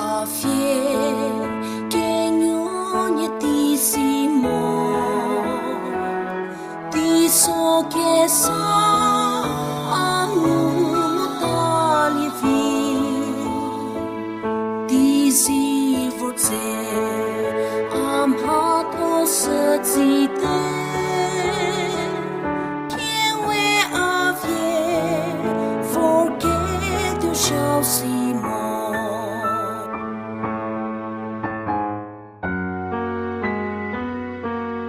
A Vie, che ogni ti si ti so che sa tali ti si forse am hat os zite Thiewe A Vie, forget you shall see more.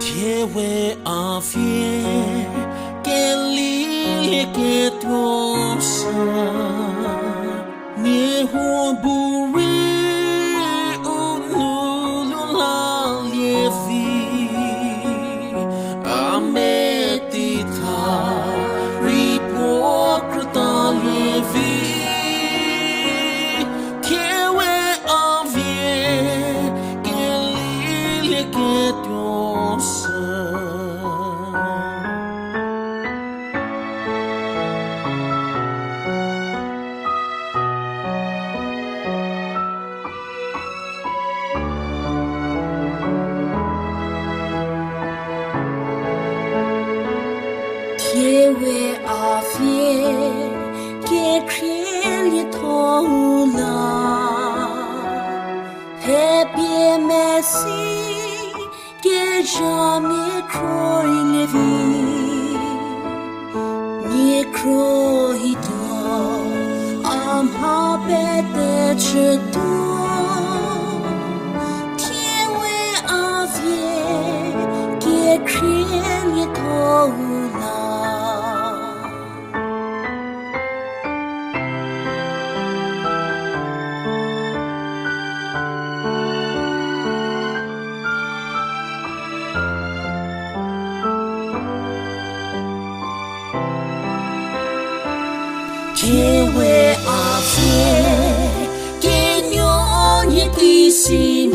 Thiewe A Vie, che lì che tu sai, mi buri unulu la lievi, a medita riporta lievi. Thiewe A Vie, che lì che tu sai. Thiewe A Vie, che crei tola, happy Messie, che jamais croit le vie, ni croita, am habete cheto. Thiewe A Vie, che crei tola. Thiewe A Vie, che ogni ti si